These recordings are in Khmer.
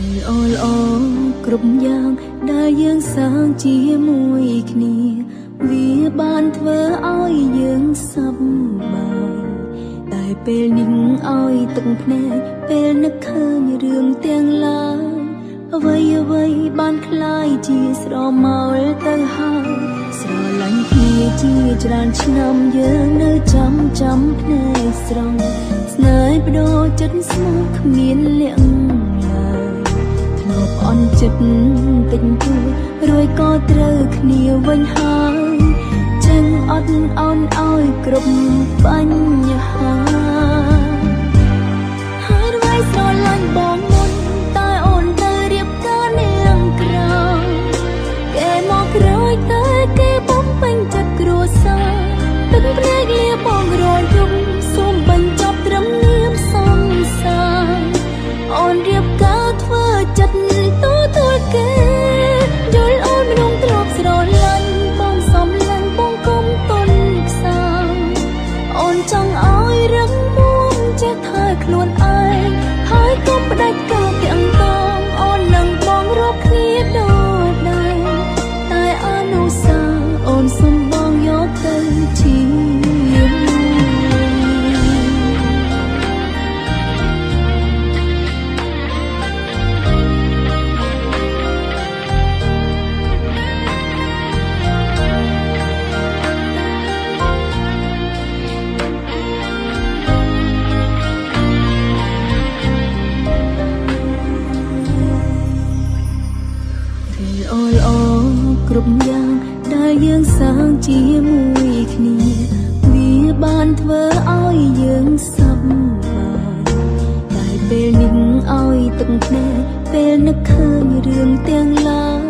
ល្អល្អគ្រប់យ៉ាងដែលយើងសាងជាមួយគ្នាវាបានធ្វើឲ្យយើងសប្បាយតែពេលនេះឲ្យទឹកភ្នែកពេលនឹកឃើញរឿងទាំងឡាយអ្វីអ្វីបានคล้ายជាស្រមោលទៅហើយស្រឡាញ់គ្នាជាច្រើនឆ្នាំយើងនៅចាំភ្នែកស្រង់ស្នេហ៍បដូរចិត្តស្មោះគ្មានលាក់អន់ចិត្តតិចតួចរួយក៏ត្រូវគ្នាវិញហើយចឹងអត់អន់ឲ្យគ្រប់បញ្ហាហើយរវាយស្រឡាញ់បងមុនតែអូនទៅរៀបការនាងក្រៅគេមកក្រោយតែគេបំពេញចិត្តគ្រួសារទឹកភ្នែកលាបងរយយប់សូមបញ្ចប់ត្រឹមនាមសង្សារអូនរៀបការធ្វើចិត្តគេយល់អូនមិនទ្រពស្រឡាញ់បងសំឡាញ់បងគុំទុនខ្សាងអូនចង់ឲ្យរឹងមាំចេះថែខ្លួនឯងហើយកុំផ្ដាច់ការទាំងតងអូននឹងបងរាប់គ្នាដូចដែរតែអនុសាអូនសុំបងយកទៅជាគ្រប់យ៉ាងដែលយើងសាងជាមួយគ្នាវាបានធ្វើឲ្យយើងសប្បាយតែពេលនេះឲ្យទឹកភ្នែកពេលនឹកឃើញរឿងទាំងឡាយ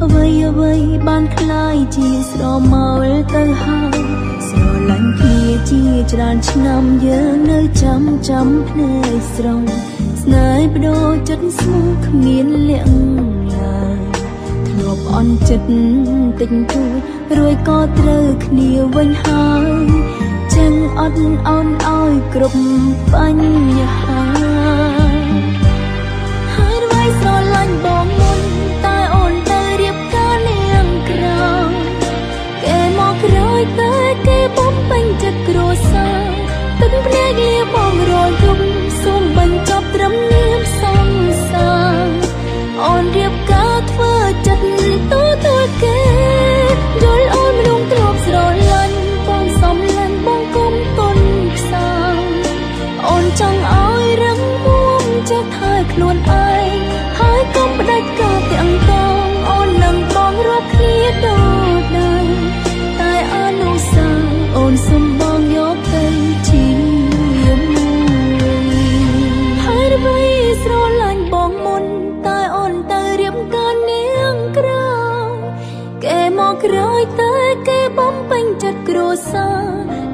អ្វីអ្វីបានคล้ายជាស្រមោលទៅហើយស្រឡាញ់គ្នាជាច្រើនឆ្នាំយើងនៅចាំភ្នែកស្រង់ស្នេហ៍បដូរចិត្តស្មោះគ្មានលាក់អន់ចិត្តតិចតួចរួយក៏ត្រូវគ្នាវិញហើយចឹងអត់អន់ឲ្យគ្រប់បញ្ហាហើយរវាយស្រឡាញ់បងមុនតែអូនទៅរៀបការនាងក្រៅគេមកក្រោយតែគេបំពេញចិត្តគ្រួសារទឹកភ្នែកលាបងរយយប់សូមបញ្ចប់ត្រឹមនាមសង្សារអូនរៀបការធ្វើចិត្តគេយល់អូនមិនទ្រពស្រឡាញ់បងសំឡាញ់បងគុំទុនខ្សាងអូនចង់ឲ្យរឹងមាំចេះថែខ្លួនឯងហើយកុំផ្ដាច់ការទាំងតងអូននឹងបងរាប់គ្នាដូចដែរតែអនុសាអូនសុំបងយកទៅជាមួយហើយរវាយស្រឡាញ់បងមុនតែអូនទៅរៀបការនាងក្រៅគេមកក្រោយតែគេបំពេញចិត្តគ្រួសារ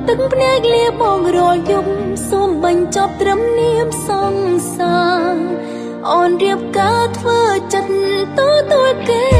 ទឹកភ្នែកលាបងរយយប់សូមបញ្ចប់ត្រឹមនាមសង្សារអូនរៀបការធ្វើចិត្តគេ